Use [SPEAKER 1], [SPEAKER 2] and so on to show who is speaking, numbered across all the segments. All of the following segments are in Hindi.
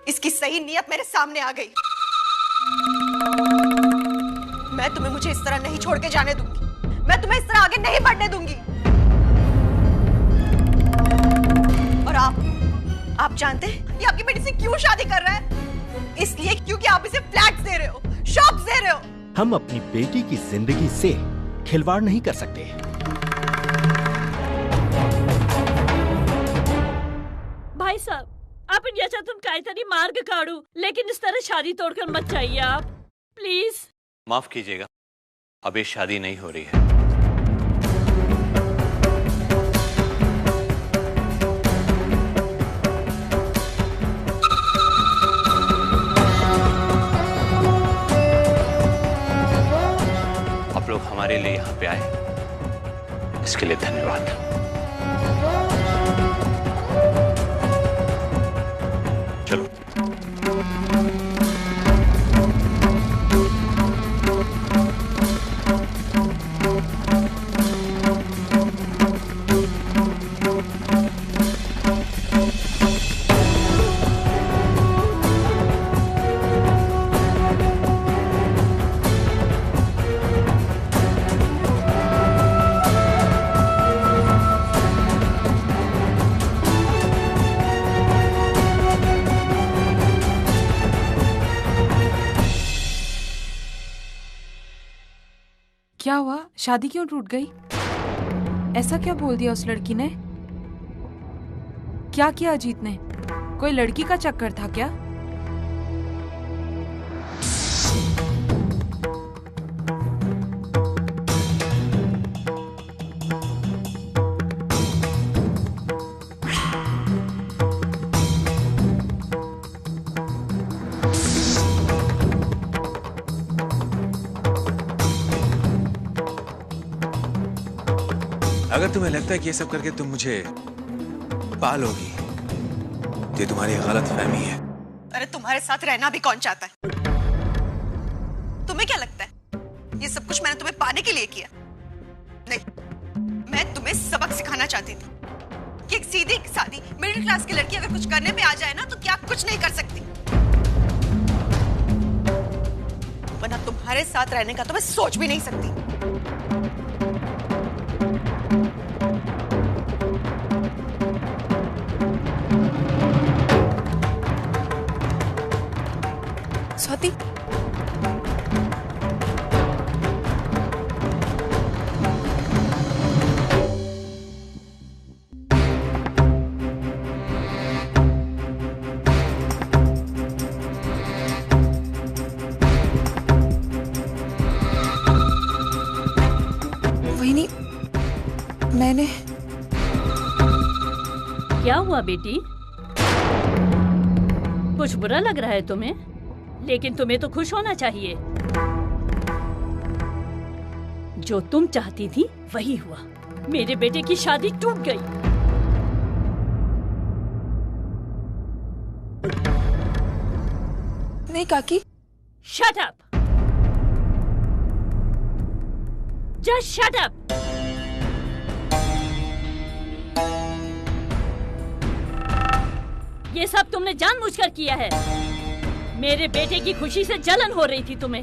[SPEAKER 1] इसकी सही नीयत मेरे सामने आ गई। मैं तुम्हें मुझे इस तरह नहीं छोड़ के जाने दूंगी। मैं तुम्हें इस तरह आगे नहीं बढ़ने दूंगी। और आप जानते हैं ये आपकी बेटी से क्यों शादी कर रहा है? इसलिए क्योंकि आप इसे फ्लैट्स दे रहे हो, शॉप्स दे रहे हो।
[SPEAKER 2] हम अपनी बेटी की जिंदगी से खिलवाड़ नहीं कर सकते।
[SPEAKER 3] भाई साहब, आपण याच्यातून काहीतरी मार्ग काढू, लेकिन इस तरह शादी तोड़कर मत जाइए आप, प्लीज।
[SPEAKER 4] माफ कीजिएगा, अब ये शादी नहीं हो रही है। आप लोग हमारे लिए यहाँ पे आए, इसके लिए धन्यवाद। चलो।
[SPEAKER 5] क्या हुआ? शादी क्यों टूट गई? ऐसा क्या बोल दिया उस लड़की ने? क्या किया अजीत ने? कोई लड़की का चक्कर था क्या?
[SPEAKER 6] अगर तुम्हें लगता है कि ये सब करके तुम मुझे पालोगी, तो ये तुम्हारी गलत फहमी है।
[SPEAKER 1] अरे तुम्हारे साथ रहना भी कौन चाहता है? तुम्हें क्या लगता है ये सब कुछ मैंने तुम्हें पाने के लिए किया? नहीं, मैं तुम्हें सबक सिखाना चाहती थी कि एक सीधी सादी मिडिल क्लास की लड़की अगर कुछ करने पे आ जाए ना तो क्या कुछ नहीं कर सकती। वरना तुम्हारे साथ रहने का तो मैं सोच भी नहीं सकती। स्वाति, वहीनी, मैंने।
[SPEAKER 3] क्या हुआ बेटी? कुछ बुरा लग रहा है तुम्हें? लेकिन तुम्हें तो खुश होना चाहिए। जो तुम चाहती थी वही हुआ। मेरे बेटे की शादी टूट गई।
[SPEAKER 5] नहीं काकी।
[SPEAKER 3] Shut up! Just shut up! ये सब तुमने जानबूझकर किया है। मेरे बेटे की खुशी से जलन हो रही थी तुम्हें।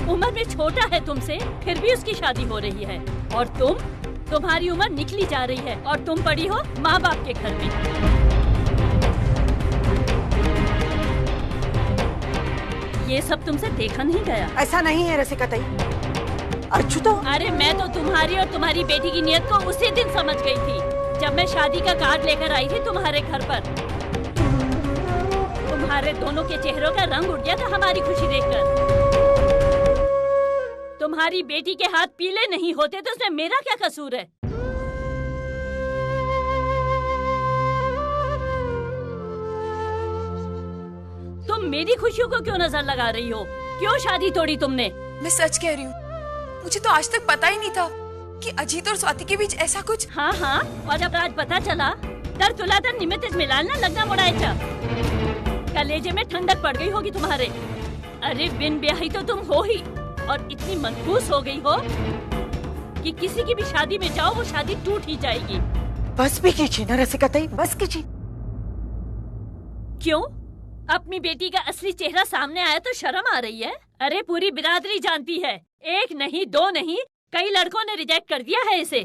[SPEAKER 3] उम्र में छोटा है तुमसे, फिर भी उसकी शादी हो रही है। और तुम्हारी उम्र निकली जा रही है और तुम पड़ी हो माँ बाप के घर में। ये सब तुमसे देखा नहीं गया।
[SPEAKER 1] ऐसा नहीं है रसिका ताई। अछूतो।
[SPEAKER 3] अरे मैं तो तुम्हारी और तुम्हारी बेटी की नियत को उसी दिन समझ गई थी जब मैं शादी का कार्ड लेकर आई थी तुम्हारे घर पर। तुम्हारे दोनों के चेहरों का रंग उड़ गया था हमारी खुशी देखकर। तुम्हारी बेटी के हाथ पीले नहीं होते तो उसमें मेरा क्या कसूर है? तुम मेरी खुशियों को क्यों नजर लगा रही हो? क्यों शादी तोड़ी तुमने?
[SPEAKER 5] मैं सच कह रही हूँ, मुझे तो आज तक पता ही नहीं था कि अजीत और स्वाति के बीच ऐसा कुछ।
[SPEAKER 3] हाँ हाँ, और जब आज पता चला तर तुला तर निमित्त मिलाल ना लगना मोड़ायचा। कलेजे में ठंडक पड़ गई होगी तुम्हारे। अरे बिन ब्याही तो तुम हो ही, और इतनी मनहूस हो गई हो कि किसी की भी शादी में जाओ वो शादी टूट ही जाएगी।
[SPEAKER 7] बस भी कीजिए ना रसिका ताई, बस कीजिए।
[SPEAKER 3] क्यों? अपनी बेटी का असली चेहरा सामने आया तो शर्म आ रही है? अरे पूरी बिरादरी जानती है, एक नहीं दो नहीं कई लड़कों ने रिजेक्ट कर दिया है इसे।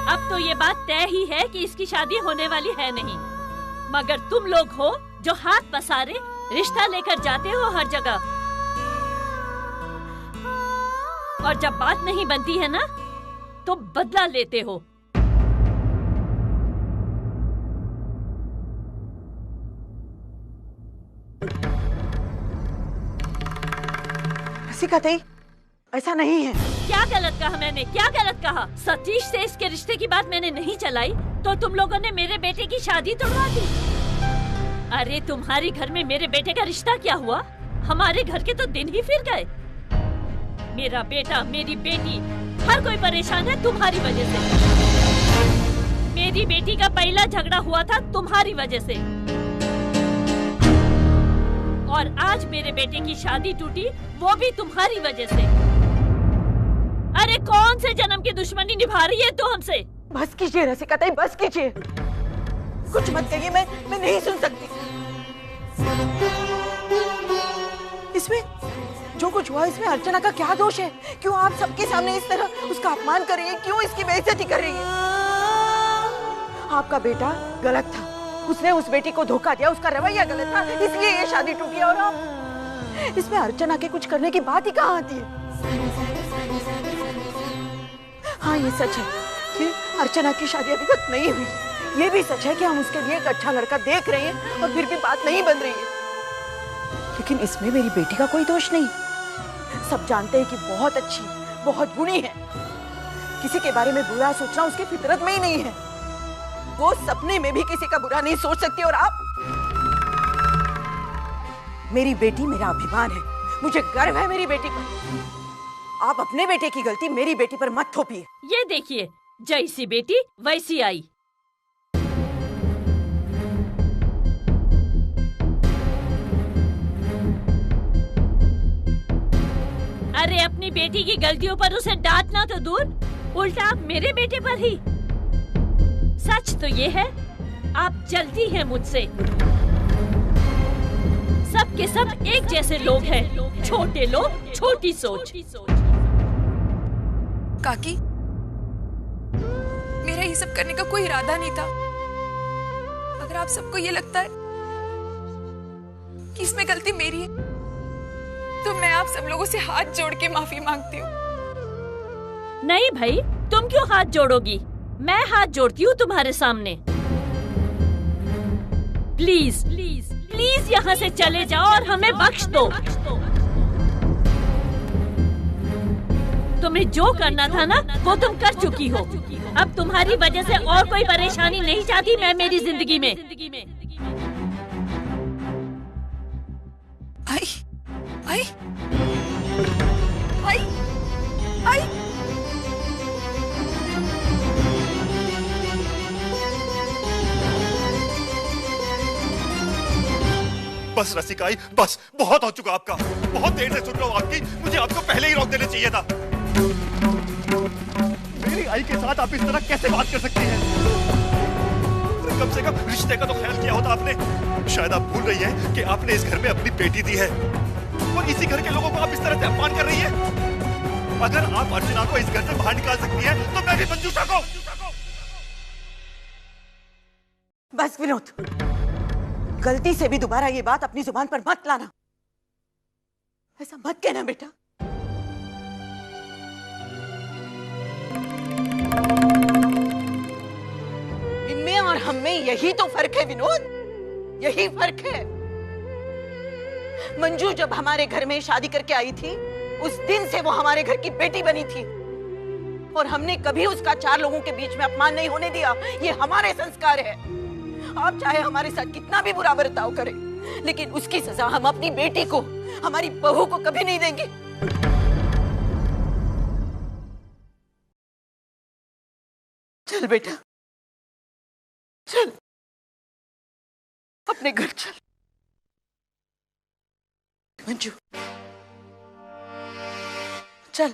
[SPEAKER 3] अब तो ये बात तय ही है कि इसकी शादी होने वाली है नहीं, मगर तुम लोग हो जो हाथ पसारे रिश्ता लेकर जाते हो हर जगह, और जब बात नहीं बनती है ना तो बदला लेते हो।
[SPEAKER 7] रसिका ताई, ऐसा नहीं है।
[SPEAKER 3] क्या गलत कहा मैंने? क्या गलत कहा? सतीश से इसके रिश्ते की बात मैंने नहीं चलाई तो तुम लोगों ने मेरे बेटे की शादी तोड़वा दी। अरे तुम्हारे घर में मेरे बेटे का रिश्ता क्या हुआ? हमारे घर के तो दिन ही फिर गए। मेरा बेटा, मेरी बेटी, हर कोई परेशान है तुम्हारी वजह से। मेरी बेटी का पहला झगड़ा हुआ था तुम्हारी वजह से, और आज मेरे बेटे की शादी टूटी वो भी तुम्हारी वजह से। अरे कौन से जन्म की दुश्मनी निभा रही है तू हमसे?
[SPEAKER 7] बस कीजिए रसिका ताई, बस कीजिए। कुछ मत कहिए, मैं नहीं सुन सकती। इसमें जो कुछ हुआ इसमें अर्चना का क्या दोष है? क्यों आप सबके सामने इस तरह उसका अपमान कर रही हैं? क्यों इसकी बेइज्जती कर रही हैं? आपका बेटा गलत था, उसने उस बेटी को धोखा दिया, उसका रवैया गलत था, इसलिए ये शादी टूटी। और आप इसमें अर्चना के कुछ करने की बात ही कहाँ आती है? हाँ ये सच है कि अर्चना की शादी अभी तक नहीं हुई। ये भी सच है कि हम उसके लिए एक अच्छा लड़का देख रहे हैं और फिर भी बात नहीं बन रही है। लेकिन इसमें मेरी बेटी का कोई दोष नहीं। सब जानते हैं कि बहुत अच्छी, बहुत गुणी है। किसी के बारे में बुरा सोचना उसकी फितरत में ही नहीं है। वो सपने में भी किसी का बुरा नहीं सोच सकती। और आप, मेरी बेटी मेरा अभिमान है, मुझे गर्व है मेरी बेटी पर। आप अपने बेटे की गलती मेरी बेटी पर मत थोपिए।
[SPEAKER 3] ये देखिए, जैसी बेटी वैसी आई। अरे अपनी बेटी की गलतियों पर उसे डांटना तो दूर, उल्टा आप मेरे बेटे पर ही। सच तो ये है आप जलती हैं मुझसे। सब के सब एक जैसे लोग हैं, छोटे लोग, छोटी सोच।
[SPEAKER 5] काकी, मेरा ये सब करने का कोई इरादा नहीं था। अगर आप सबको ये लगता है कि इसमें गलती मेरी है तो मैं आप सब लोगों से हाथ जोड़ के माफी मांगती हूँ।
[SPEAKER 3] नहीं भाई, तुम क्यों हाथ जोड़ोगी? मैं हाथ जोड़ती हूँ तुम्हारे सामने। प्लीज प्लीज प्लीज यहाँ से चले जाओ और हमें बख्श दो। तुम्हें जो करना था ना वो तुम कर चुकी हो। अब तुम्हारी वजह से और कोई परेशानी नहीं चाहती मैं मेरी जिंदगी में।
[SPEAKER 5] आई आई आई आई
[SPEAKER 8] बस रसिका आई, बस बहुत हो चुका आपका। बहुत देर से सुन रहा हूँ आपकी, मुझे आपको पहले ही रोक देना चाहिए था। मेरी आई के साथ आप इस तरह कैसे बात कर सकती हैं? कम से कम रिश्ते का तो ख्याल किया होता आपने। शायद आप भूल रही हैं कि आपने इस घर में अपनी बेटी दी है और इसी घर के लोगों को आप इस तरह से अपमान कर रही हैं। अगर आप अर्चना को इस घर से बाहर निकाल सकती हैं तो मैं भी मंजूषा को।
[SPEAKER 7] बस विनोद, गलती से भी दोबारा ये बात अपनी जुबान पर मत लाना। ऐसा मत कहना बेटा। इनमें और हम में यही तो फर्क है विनोद, यही फर्क है। मंजू जब हमारे घर में शादी करके आई थी उस दिन से वो हमारे घर की बेटी बनी थी और हमने कभी उसका चार लोगों के बीच में अपमान नहीं होने दिया। ये हमारे संस्कार है। आप चाहे हमारे साथ कितना भी बुरा बर्ताव करें, लेकिन उसकी सजा हम अपनी बेटी को, हमारी बहू को कभी नहीं देंगे। चल बेटा, चल अपने घर चल। मंजू चल।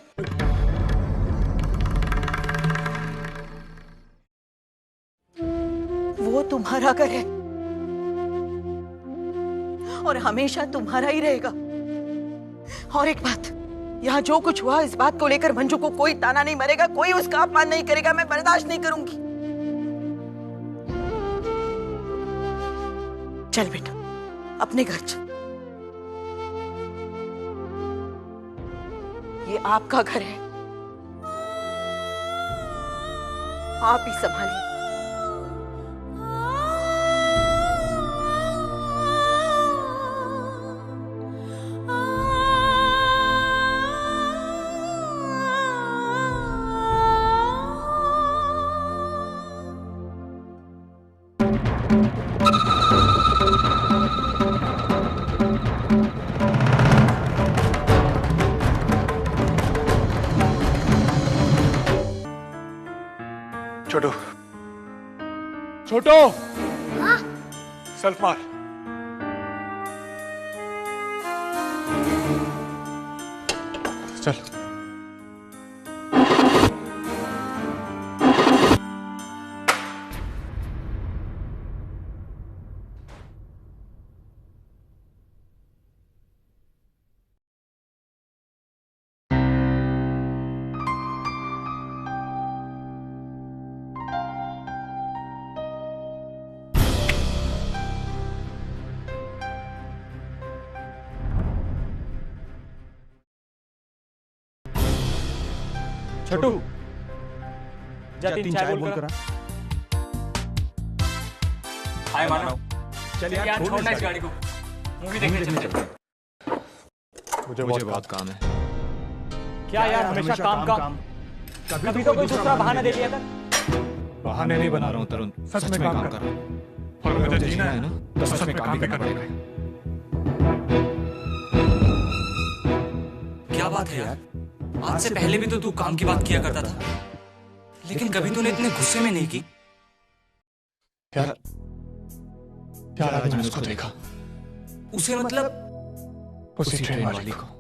[SPEAKER 7] तुम्हारा घर है और हमेशा तुम्हारा ही रहेगा। और एक बात, यहाँ जो कुछ हुआ इस बात को लेकर मंजू को कोई ताना नहीं मरेगा, कोई उसका अपमान नहीं करेगा, मैं बर्दाश्त नहीं करूंगी। चल बेटा अपने घर चल, ये आपका घर है, आप ही संभालिए।
[SPEAKER 8] छोटू, छोटू, सेल्फ मार। चल।
[SPEAKER 9] छोटू जा 3-4 बोल कर।
[SPEAKER 10] हाय मानव, चलिए यार छोड़ना इस गाड़ी को, मूवी देखने चलते हैं।
[SPEAKER 8] मुझे बहुत काम है।
[SPEAKER 9] क्या यार हमेशा काम। कभी तो कोई दूसरा बहाना दे दिया कर।
[SPEAKER 8] बहाने नहीं बना रहा हूँ तरुण, सच में काम कर रहा हूँ। और मुझे जीना है ना, तो सच में काम भी करना पड़ेगा।
[SPEAKER 10] क्या बात है यार, आज से पहले भी तो तू काम की बात किया करता था, लेकिन कभी तूने इतने गुस्से में नहीं की।
[SPEAKER 8] यार आज मैंने उसको देखा।
[SPEAKER 10] उसे मतलब?
[SPEAKER 8] उसी ट्रेन वाली को।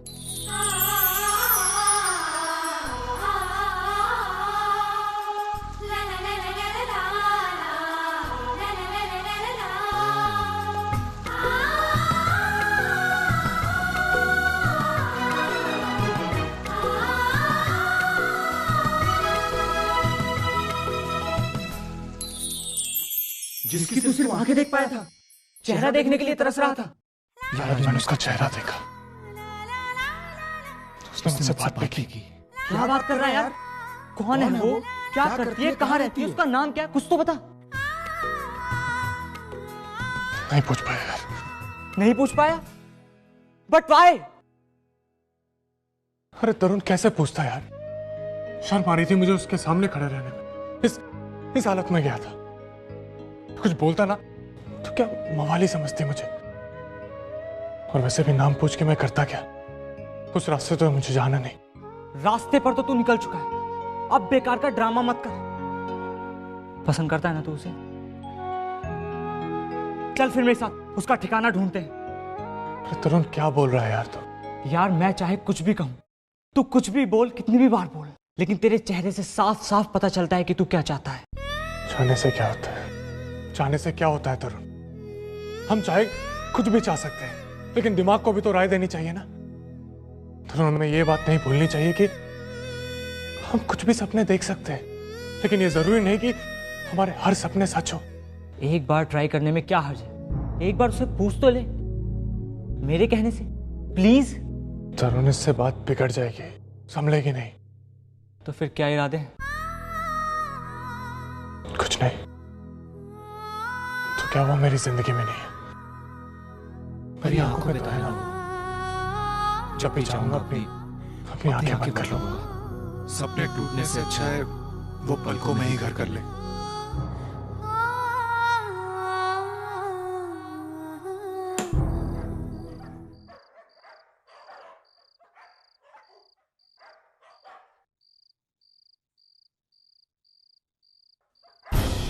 [SPEAKER 9] जिसकी तू सिर्फ आंखें देख पाया था, चेहरा देखने के लिए तरस रहा था।
[SPEAKER 8] यार मैंने उसका चेहरा देखा, उसने मुझसे बात भी की।
[SPEAKER 9] क्या बात कर रहा है यार? कौन है वो? क्या करती है? कहाँ रहती है? उसका नाम क्या? कुछ तो बता।
[SPEAKER 8] नहीं पूछ पाया यार।
[SPEAKER 9] नहीं पूछ पाया? But why?
[SPEAKER 8] अरे तरुण कैसे पूछता यार? शर्म आ रही थी मुझे उसके सामने खड़े रहने में। इस हालत में गया था। कुछ बोलता ना तो क्या मवाली समझती मुझे। और वैसे भी नाम पूछ के मैं करता क्या? उस रास्ते तो मुझे जाना नहीं।
[SPEAKER 9] रास्ते पर तो तू निकल चुका है, अब बेकार का ड्रामा मत कर। पसंद करता है ना तू उसे? चल फिर मेरे साथ उसका ठिकाना ढूंढते हैं।
[SPEAKER 8] तरुण क्या बोल रहा है यार तू?
[SPEAKER 9] यार मैं चाहे कुछ भी कहूं, तू कुछ भी बोल, कितनी भी बार बोल, लेकिन तेरे चेहरे से साफ साफ पता चलता है कि तू क्या चाहता है।
[SPEAKER 8] चाहने से क्या होता है? चाहने से क्या होता है तरुण? हम चाहे कुछ भी चाह सकते हैं, लेकिन दिमाग को भी तो राय देनी चाहिए ना। तरुण हमें ये बात नहीं भूलनी चाहिए कि हम कुछ भी सपने देख सकते हैं, लेकिन ये जरूरी नहीं कि हमारे हर सपने सच हो।
[SPEAKER 9] एक बार ट्राई करने में क्या हर्ज है? एक बार उसे पूछ तो ले, मेरे कहने से प्लीज।
[SPEAKER 8] तरुण इससे बात बिगड़ जाएगी, संभलेगी नहीं।
[SPEAKER 9] तो फिर क्या इरादे हैं?
[SPEAKER 8] कुछ नहीं। तो क्या वो मेरी जिंदगी में नहीं है? मेरी आंखों में तो है ना। जब भी चाहूंगा अपनी आंखें बंद कर लूंगा। सपने टूटने से अच्छा है वो पलकों में ही घर कर ले।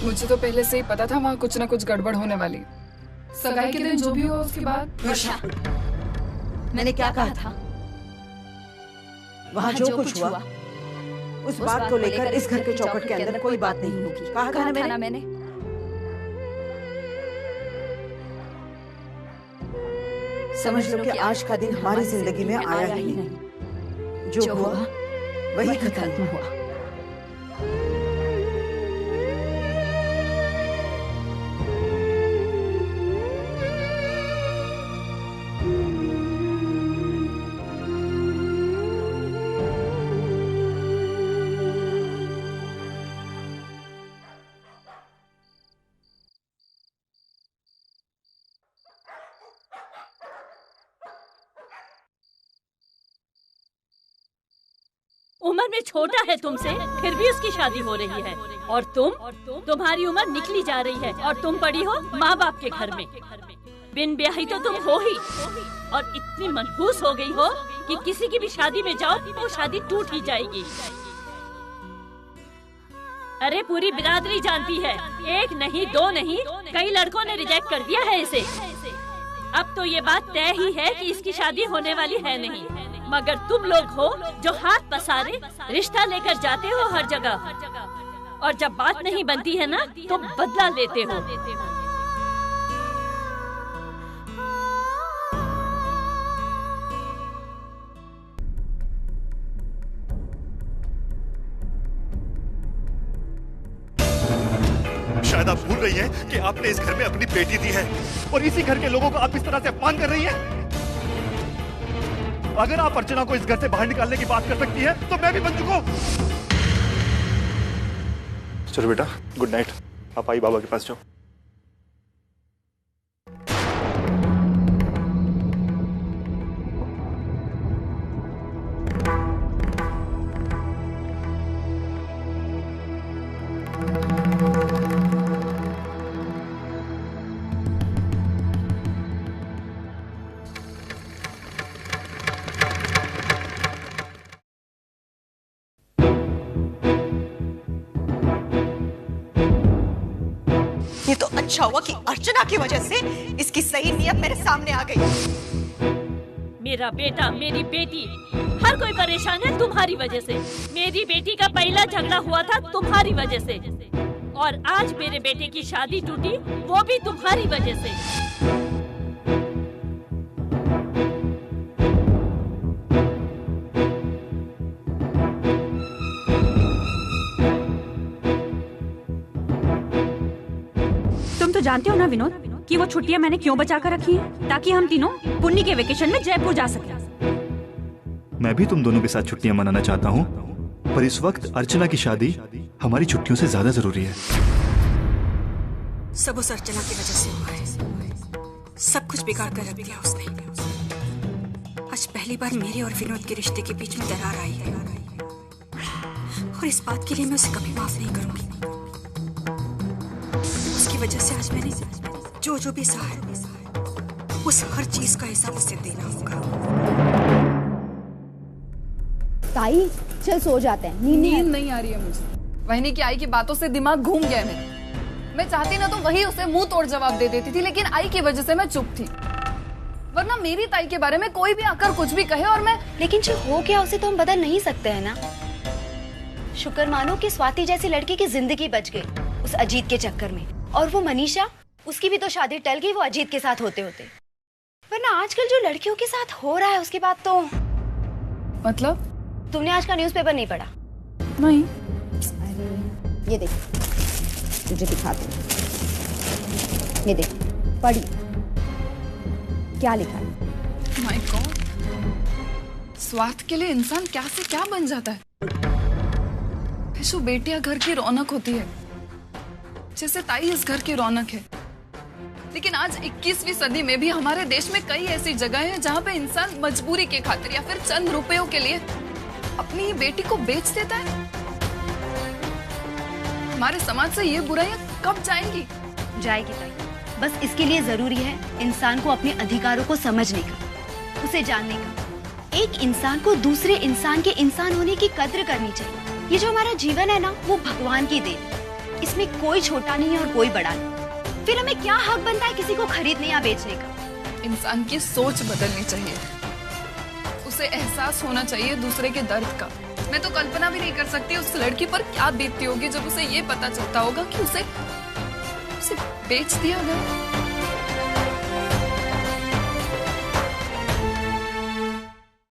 [SPEAKER 5] मुझे तो पहले से ही पता था वहाँ कुछ ना कुछ गड़बड़ होने वाली। सगाई के दिन जो भी हुआ उसके बाद।
[SPEAKER 7] वर्षा, मैंने क्या कहा था? वहाँ जो कुछ हुआ उस बात को लेकर इस घर के चौखट के अंदर कोई बात नहीं होगी। कहा था ना मैंने? समझ लो कि आज का दिन हमारी जिंदगी में आया ही नहीं। जो हुआ वही खत्म हुआ।
[SPEAKER 3] उम्र में छोटा है तुमसे, फिर भी उसकी शादी हो रही है। और तुम्हारी उम्र निकली जा रही है और तुम पड़ी हो माँ बाप के घर में। बिन ब्याही तो तुम हो ही, और इतनी मनहूस हो गई हो कि किसी की भी शादी में जाओ तो शादी टूट ही जाएगी। अरे पूरी बिरादरी जानती है, एक नहीं दो नहीं कई लड़कों ने रिजेक्ट कर दिया है इसे। अब तो ये बात तय ही है कि इसकी शादी होने वाली है नहीं, मगर तुम लोग हो जो हाथ पसारे रिश्ता लेकर जाते हो हर जगह, और जब बात नहीं बनती है ना तो बदला लेते हो।
[SPEAKER 8] शायद आप भूल रही हैं कि आपने इस घर में अपनी बेटी दी है और इसी घर के लोगों को आप इस तरह से अपमान कर रही हैं। अगर आप अर्चना को इस घर से बाहर निकालने की बात कर सकती है तो मैं भी बन चुका हूं। चलो बेटा, गुड नाइट। आप आई बाबा के पास जाओ।
[SPEAKER 1] ये तो अच्छा हुआ कि अर्चना की वजह से इसकी सही नीयत मेरे सामने आ गई।
[SPEAKER 3] मेरा बेटा, मेरी बेटी, हर कोई परेशान है तुम्हारी वजह से। मेरी बेटी का पहला झगड़ा हुआ था तुम्हारी वजह से, और आज मेरे बेटे की शादी टूटी वो भी तुम्हारी वजह से।
[SPEAKER 11] तुम तो जानते हो ना विनोद कि वो छुट्टियां मैंने क्यों बचा कर रखी हैं, ताकि हम तीनों पुन्नी के वेकेशन में जयपुर जा सकें।
[SPEAKER 8] मैं भी तुम दोनों के साथ छुट्टियां मनाना चाहता हूँ, पर इस वक्त अर्चना की शादी हमारी छुट्टियों से ज्यादा जरूरी है।
[SPEAKER 12] सब उस अर्चना की वजह से हुआ है। सब कुछ बिगाड़ कर रख दिया उसने। आज पहली बार मेरे और विनोद के रिश्ते के बीच में दरार आई है, और इस बात के लिए मैं उसे कभी माफ नहीं करूंगी। उसकी वजह से आज मैंने जो भी सहा है, उस हर चीज का हिसाब उसे देना होगा।
[SPEAKER 13] ताई चल सो जाते हैं,
[SPEAKER 5] नींद नहीं आ रही है मुझे। वहनी की आई की बातों से दिमाग घूम गया है। मैं चाहती ना तो वही उसे मुंह तोड़ जवाब दे देती थी, लेकिन आई की वजह से मैं चुप थी। वरना मेरी ताई के बारे में कोई भी आकर कुछ भी कहे और मैं।
[SPEAKER 13] लेकिन जो हो गया उसे तो हम बदल नहीं सकते हैं ना। शुक्र मानो कि स्वाति जैसी लड़की की जिंदगी बच गई उस अजीत के चक्कर में, और वो मनीषा, उसकी भी तो शादी टल गई वो अजीत के साथ होते होते। वरना आजकल जो लड़कियों के साथ हो रहा है उसके बाद तो।
[SPEAKER 5] मतलब
[SPEAKER 13] तुमने आज का न्यूज़पेपर नहीं पढ़ा?
[SPEAKER 5] नहीं।
[SPEAKER 13] अरे ये देख, तुझे दिखाती हूँ, ये देख, पढ़ी क्या लिखा है।
[SPEAKER 5] माय गॉड, स्वार्थ के लिए इंसान क्या से क्या बन जाता है। जो बेटियां घर की रौनक होती है, जैसे ताई इस घर की रौनक है, लेकिन आज 21वीं सदी में भी हमारे देश में कई ऐसी जगह हैं जहां पे इंसान मजबूरी के खातिर या फिर चंद रुपयों के लिए अपनी ही बेटी को बेच देता है। हमारे समाज से ये बुराइयां कब जाएंगी?
[SPEAKER 13] जाएगी ताई, बस इसके लिए जरूरी है इंसान को अपने अधिकारों को समझने का, उसे जानने का। एक इंसान को दूसरे इंसान के इंसान होने की कद्र करनी चाहिए। ये जो हमारा जीवन है ना, वो भगवान की देन, इसमें कोई छोटा नहीं है और कोई बड़ा नहीं। फिर हमें क्या हक बनता है किसी को खरीदने या बेचने का?
[SPEAKER 5] इंसान की सोच बदलनी चाहिए, उसे एहसास होना चाहिए दूसरे के दर्द का। मैं तो कल्पना भी नहीं कर सकती उस लड़की पर क्या बीतती होगी जब उसे ये पता चलता होगा कि उसे बेच दिया गया।